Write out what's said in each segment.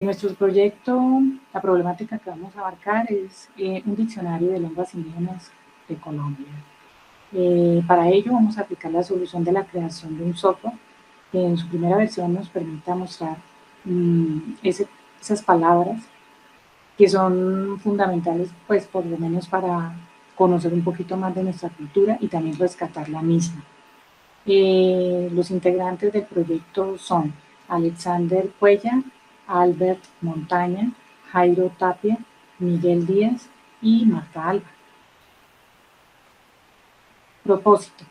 Nuestro proyecto, la problemática que vamos a abarcar es un diccionario de lenguas indígenas de Colombia. Para ello vamos a aplicar la solución de la creación de un software que en su primera versión nos permita mostrar esas palabras que son fundamentales, pues por lo menos para conocer un poquito más de nuestra cultura y también rescatar la misma. Los integrantes del proyecto son Alexander Cuella, Albert Montaña, Jairo Tapia, Miguel Díaz y Marta Alba. Propósito: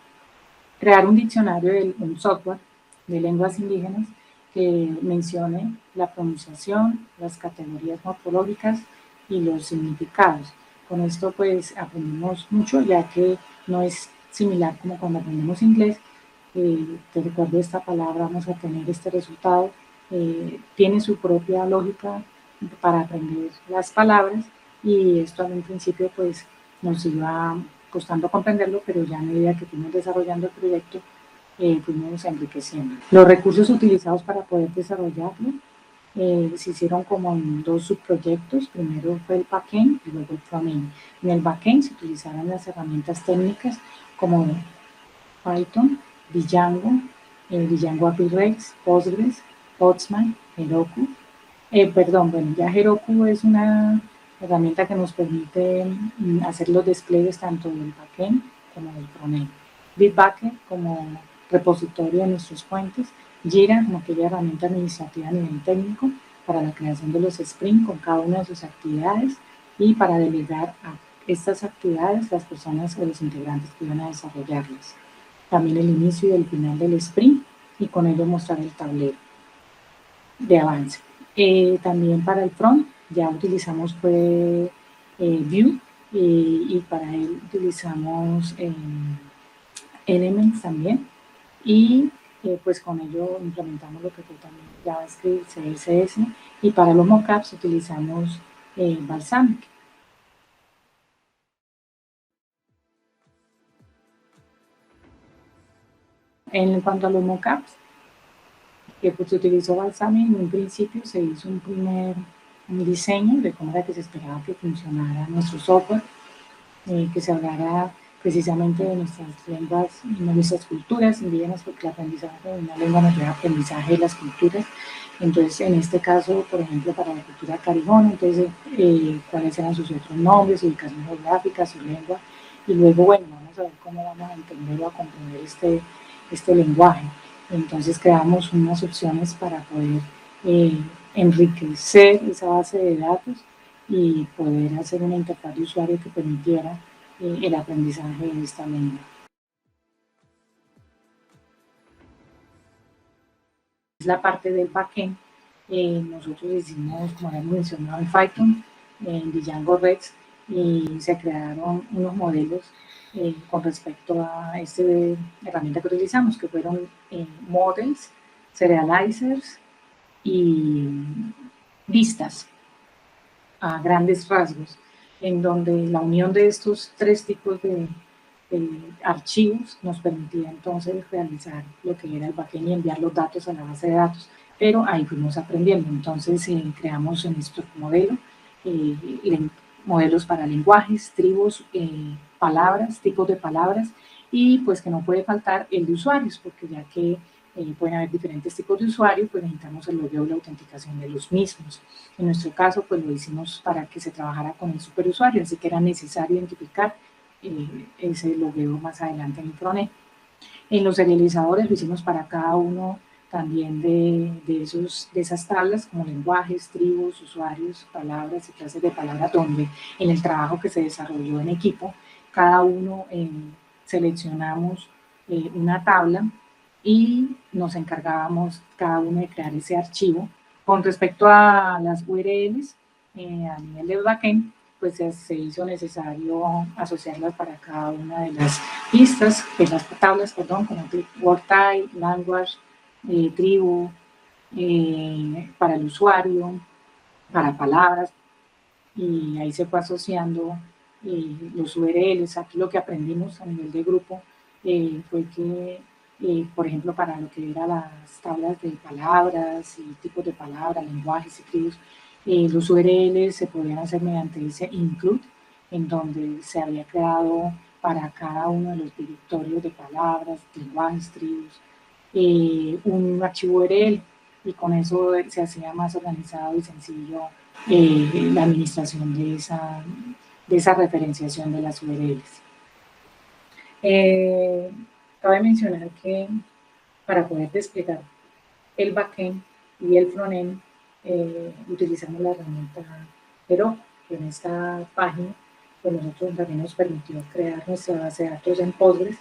crear un diccionario, un software de lenguas indígenas que mencione la pronunciación, las categorías morfológicas y los significados. Con esto pues aprendimos mucho, ya que no es similar como cuando aprendemos inglés. Te recuerdo esta palabra, vamos a tener este resultado. Tiene su propia lógica para aprender las palabras, y esto en un principio pues nos iba costando comprenderlo, pero ya a medida que fuimos desarrollando el proyecto fuimos enriqueciendo. Los recursos utilizados para poder desarrollarlo se hicieron como en dos subproyectos. Primero fue el backend y luego el frontend. En el backend se utilizaron las herramientas técnicas como Python, Django, Django API REST, Postgres, Postman, Heroku. Ya Heroku es una herramienta que nos permite hacer los despliegues tanto del backend como del frontend. Bitbucket como repositorio de nuestros fuentes. Jira como aquella herramienta administrativa a nivel técnico para la creación de los sprints con cada una de sus actividades y para delegar a estas actividades las personas o los integrantes que van a desarrollarlas. También el inicio y el final del sprint, y con ello mostrar el tablero de avance. También para el front ya utilizamos Vue y para él utilizamos Elements también, y pues con ello implementamos lo que fue también JavaScript, CSS, y para los mockups utilizamos Balsamiq. En cuanto a los mockups, que pues se utilizó Balsamiq, en un principio se hizo un diseño de cómo era que se esperaba que funcionara nuestro software, que se hablara precisamente de nuestras lenguas y de nuestras culturas indígenas, porque el aprendizaje de una lengua nos lleva a aprendizaje de las culturas. Entonces, en este caso, por ejemplo, para la cultura caribona, entonces, cuáles eran sus otros nombres, su ubicación geográfica, su lengua, y luego, bueno, vamos a ver cómo vamos a entender o a comprender este lenguaje. Entonces, creamos unas opciones para poder enriquecer esa base de datos y poder hacer una interfaz de usuario que permitiera el aprendizaje de esta lengua. Es la parte del backend. Nosotros hicimos, como habíamos mencionado, en Python, en Django REST, y se crearon unos modelos con respecto a esta herramienta que utilizamos, que fueron models, serializers y vistas a grandes rasgos, en donde la unión de estos tres tipos de archivos nos permitía entonces realizar lo que era el backend y enviar los datos a la base de datos. Pero ahí fuimos aprendiendo. Entonces creamos en nuestro modelo modelos para lenguajes, tribus, palabras, tipos de palabras, y pues que no puede faltar el de usuarios, porque ya que pueden haber diferentes tipos de usuarios, pues necesitamos el logueo y la autenticación de los mismos. En nuestro caso, pues lo hicimos para que se trabajara con el superusuario, así que era necesario identificar ese logueo más adelante en el frontend. En los serializadores lo hicimos para cada uno también de esas tablas, como lenguajes, tribus, usuarios, palabras y clases de palabras, donde en el trabajo que se desarrolló en equipo, cada uno seleccionamos una tabla y nos encargábamos cada uno de crear ese archivo. Con respecto a las URLs, a nivel de backend, pues se hizo necesario asociarlas para cada una de las pistas, de las tablas, perdón, como word type, language, tribu, para el usuario, para palabras, y ahí se fue asociando los URLs. Aquí lo que aprendimos a nivel de grupo fue que por ejemplo, para lo que era las tablas de palabras y tipos de palabras, lenguajes y tribus, los URLs se podían hacer mediante ese include, en donde se había creado para cada uno de los directorios de palabras, lenguajes, tribus, un archivo URL, y con eso se hacía más organizado y sencillo la administración de esa referenciación de las URLs. Cabe mencionar que para poder desplegar el backend y el frontend utilizamos la herramienta Heroku. En esta página pues nosotros también nos permitió crear nuestra base de datos en Postgres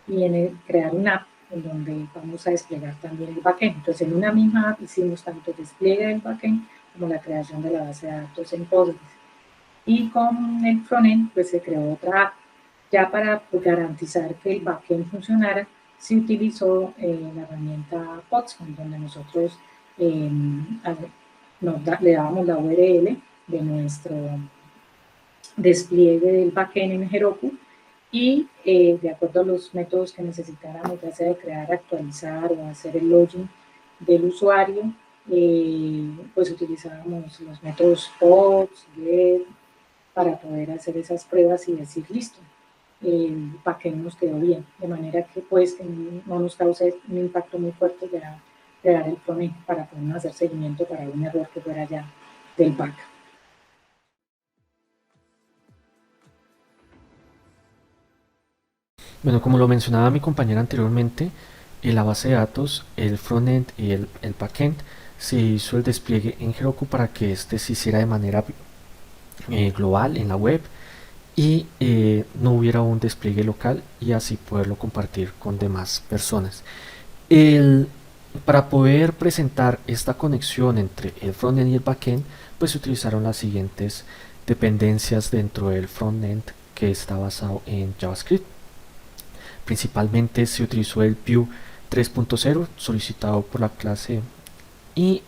y crear una app en donde vamos a desplegar también el backend. Entonces en una misma app hicimos tanto el despliegue del backend como la creación de la base de datos en Postgres. Y con el frontend pues se creó otra app. Ya para garantizar que el backend funcionara, se utilizó la herramienta Postman, donde nosotros le dábamos la URL de nuestro despliegue del backend en Heroku y de acuerdo a los métodos que necesitáramos, ya sea de crear, actualizar o hacer el login del usuario, pues utilizábamos los métodos POST, GET, para poder hacer esas pruebas y decir listo, el backend nos quedó bien, de manera que pues que no nos cause un impacto muy fuerte de dar el frontend para poder hacer seguimiento para un error que fuera ya del back. Bueno, como lo mencionaba mi compañera anteriormente, en la base de datos, el frontend y el backend, se hizo el despliegue en Heroku para que este se hiciera de manera global en la web y no hubiera un despliegue local y así poderlo compartir con demás personas. Para poder presentar esta conexión entre el frontend y el backend, pues se utilizaron las siguientes dependencias dentro del frontend que está basado en JavaScript. Principalmente se utilizó el Vue 3.0 solicitado por la clase y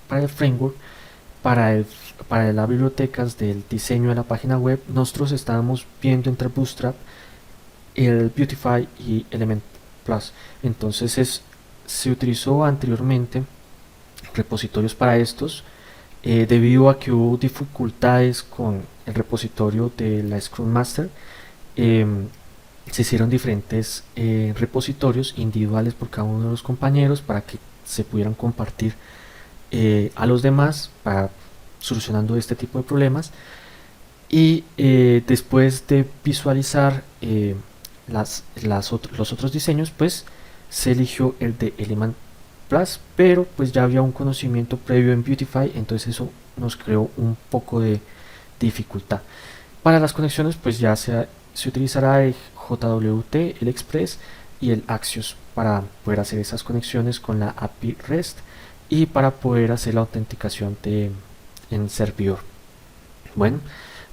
para el framework, para las bibliotecas del diseño de la página web, nosotros estábamos viendo entre Bootstrap, el Beautify y Element Plus. Entonces se utilizó anteriormente repositorios para estos debido a que hubo dificultades con el repositorio de la Scrum Master. Se hicieron diferentes repositorios individuales por cada uno de los compañeros para que se pudieran compartir a los demás para solucionando este tipo de problemas. Y después de visualizar los otros diseños, pues se eligió el de Element Plus, pero pues ya había un conocimiento previo en Beautify, entonces eso nos creó un poco de dificultad. Para las conexiones pues ya se utilizará el JWT, el Express y el Axios para poder hacer esas conexiones con la API REST y para poder hacer la autenticación en servidor. Bueno,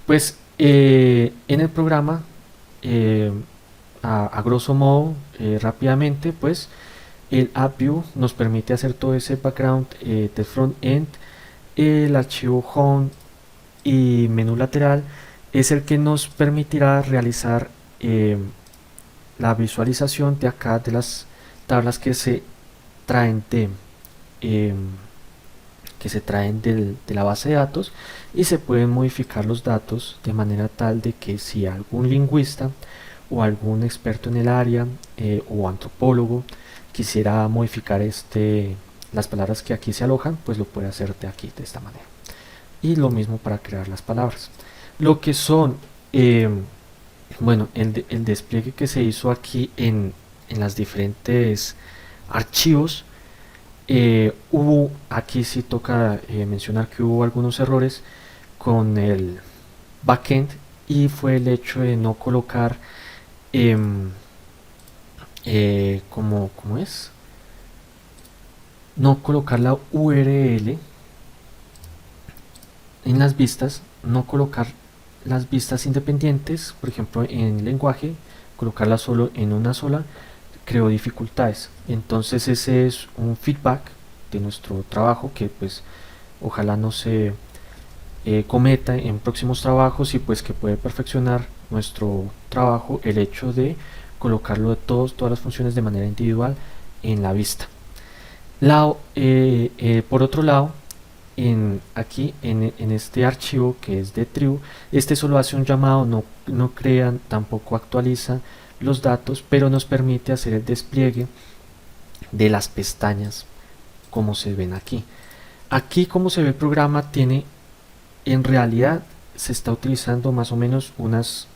pues en el programa a grosso modo rápidamente pues el AppView nos permite hacer todo ese background de front-end. El archivo home y menú lateral es el que nos permitirá realizar la visualización de acá de las tablas que se traen de la base de datos, y se pueden modificar los datos de manera tal de que si algún lingüista o algún experto en el área o antropólogo quisiera modificar las palabras que aquí se alojan, pues lo puede hacer de aquí, de esta manera. Y lo mismo para crear las palabras. Lo que son, bueno, el despliegue que se hizo aquí en las diferentes archivos, aquí sí toca mencionar que hubo algunos errores con el backend, y fue el hecho de no colocar ¿cómo es? No colocar la URL en las vistas, no colocar las vistas independientes, por ejemplo en lenguaje, colocarla solo en una sola, creó dificultades. Entonces ese es un feedback de nuestro trabajo que pues ojalá no se cometa en próximos trabajos, y pues que puede perfeccionar nuestro trabajo el hecho de colocarlo de todas las funciones de manera individual en la vista. Por otro lado, aquí en este archivo que es de Triu, este solo hace un llamado, no crea, tampoco actualiza los datos, pero nos permite hacer el despliegue de las pestañas como se ven aquí. Aquí, como se ve, el programa tiene, en realidad se está utilizando más o menos unas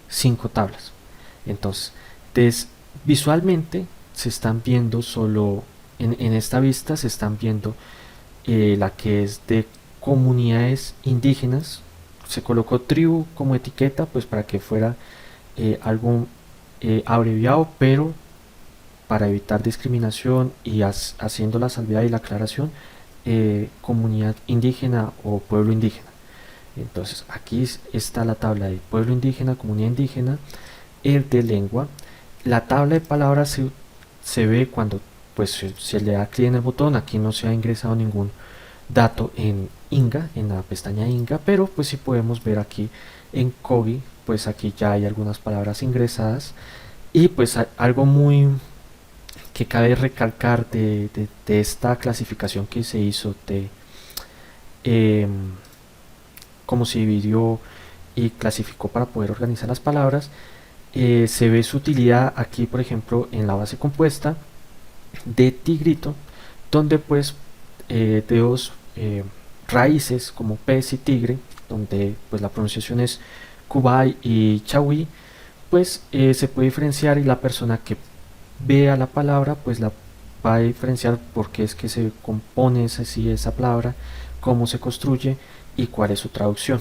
5 tablas. Entonces, visualmente se están viendo solo en esta vista, se están viendo la que es de comunidades indígenas. Se colocó tribu como etiqueta pues para que fuera algo abreviado, pero para evitar discriminación y haciendo la salvedad y la aclaración, comunidad indígena o pueblo indígena. Entonces aquí está la tabla de pueblo indígena, comunidad indígena, el de lengua. La tabla de palabras se ve cuando pues se le da clic en el botón. Aquí no se ha ingresado ningún dato en INGA, en la pestaña INGA, pero pues si podemos ver aquí en Kogi, pues aquí ya hay algunas palabras ingresadas. Y pues algo muy que cabe recalcar de esta clasificación que se hizo de cómo se dividió y clasificó para poder organizar las palabras, se ve su utilidad aquí, por ejemplo, en la base compuesta de tigrito, donde pues de dos raíces como pez y tigre, donde pues la pronunciación es Kubai y Chawi, pues se puede diferenciar, y la persona que vea la palabra pues la va a diferenciar por qué es que se compone esa palabra, cómo se construye y cuál es su traducción.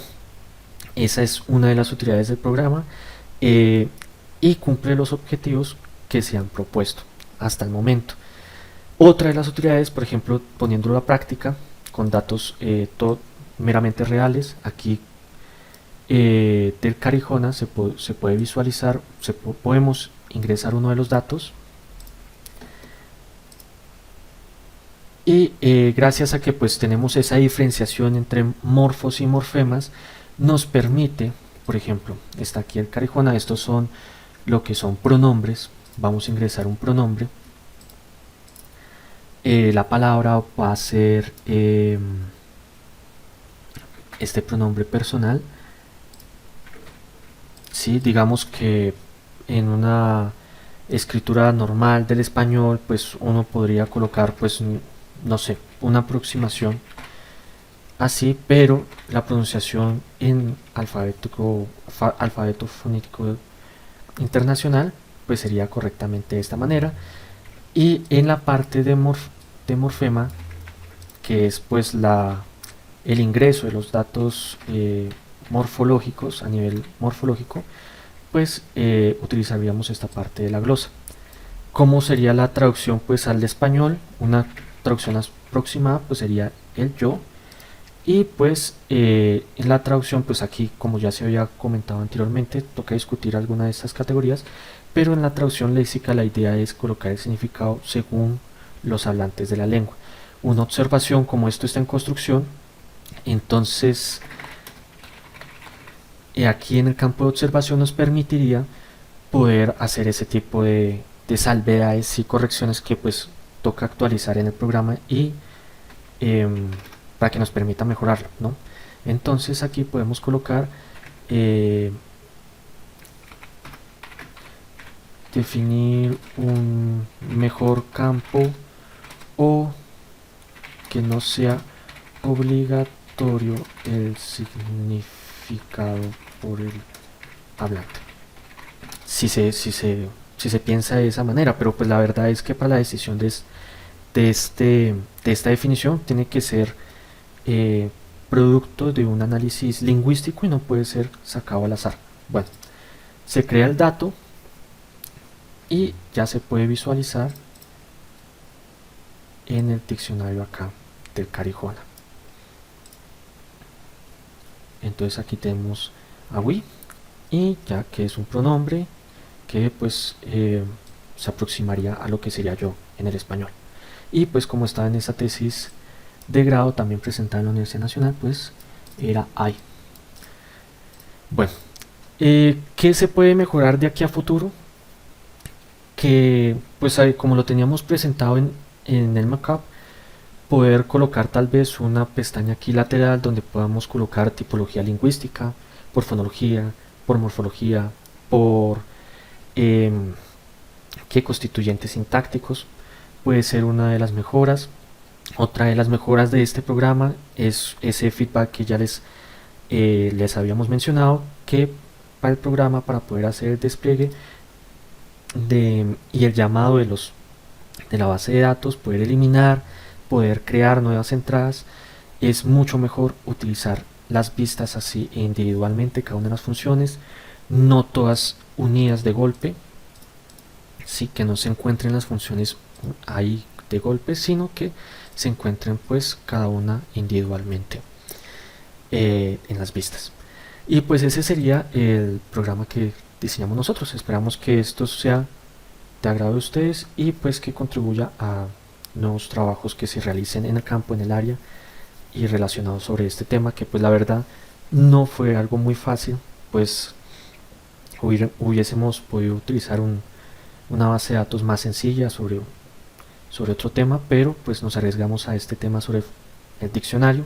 Esa es una de las utilidades del programa, y cumple los objetivos que se han propuesto hasta el momento. Otra de las utilidades, por ejemplo, poniéndolo a la práctica con datos meramente reales, aquí del Carijona se puede visualizar, podemos ingresar uno de los datos, y gracias a que pues tenemos esa diferenciación entre morfos y morfemas, nos permite, por ejemplo, está aquí el Carijona, estos son lo que son pronombres. Vamos a ingresar un pronombre. La palabra va a ser este pronombre personal. ¿Sí? Digamos que en una escritura normal del español, pues uno podría colocar, pues no sé, una aproximación así, pero la pronunciación en alfabeto fonético internacional pues sería correctamente de esta manera. Y en la parte de morfema, que es pues el ingreso de los datos morfológicos a nivel morfológico, pues utilizaríamos esta parte de la glosa. ¿Cómo sería la traducción pues al español? Una traducción aproximada pues sería el yo, y pues en la traducción pues aquí, como ya se había comentado anteriormente, toca discutir alguna de estas categorías, pero en la traducción léxica la idea es colocar el significado según los hablantes de la lengua. Una observación: como esto está en construcción, entonces aquí en el campo de observación nos permitiría poder hacer ese tipo de salvedades y correcciones que pues toca actualizar en el programa, y para que nos permita mejorarlo, ¿no? Entonces aquí podemos colocar definir un mejor campo, o que no sea obligatorio el significado por el hablante. Si se piensa de esa manera, pero pues la verdad es que para la decisión de esta definición tiene que ser producto de un análisis lingüístico y no puede ser sacado al azar. Bueno, se crea el dato y ya se puede visualizar en el diccionario acá del Carijona. Entonces aquí tenemos a we, y ya que es un pronombre que pues se aproximaría a lo que sería yo en el español. Y pues como estaba en esa tesis de grado también presentada en la Universidad Nacional, pues era I. Bueno, ¿Qué se puede mejorar de aquí a futuro? Que pues como lo teníamos presentado en el Mockup, poder colocar tal vez una pestaña aquí lateral donde podamos colocar tipología lingüística, por fonología, por morfología, por em, qué constituyentes sintácticos. Puede ser una de las mejoras. Otra de las mejoras de este programa es ese feedback que ya les habíamos mencionado, que para el programa, para poder hacer el despliegue y el llamado de la base de datos, poder eliminar, poder crear nuevas entradas, es mucho mejor utilizar las vistas así individualmente, cada una de las funciones, no todas unidas de golpe, sí, que no se encuentren las funciones ahí de golpe, sino que se encuentren pues cada una individualmente en las vistas. Y pues ese sería el programa que diseñamos nosotros. Esperamos que esto sea de agrado de ustedes y pues que contribuya a nuevos trabajos que se realicen en el campo, en el área y relacionados sobre este tema, que pues la verdad no fue algo muy fácil, pues hubiésemos podido utilizar una base de datos más sencilla sobre otro tema, pero pues nos arriesgamos a este tema sobre el diccionario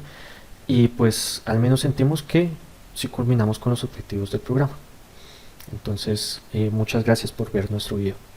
y pues al menos sentimos que sí culminamos con los objetivos del programa. Entonces muchas gracias por ver nuestro video.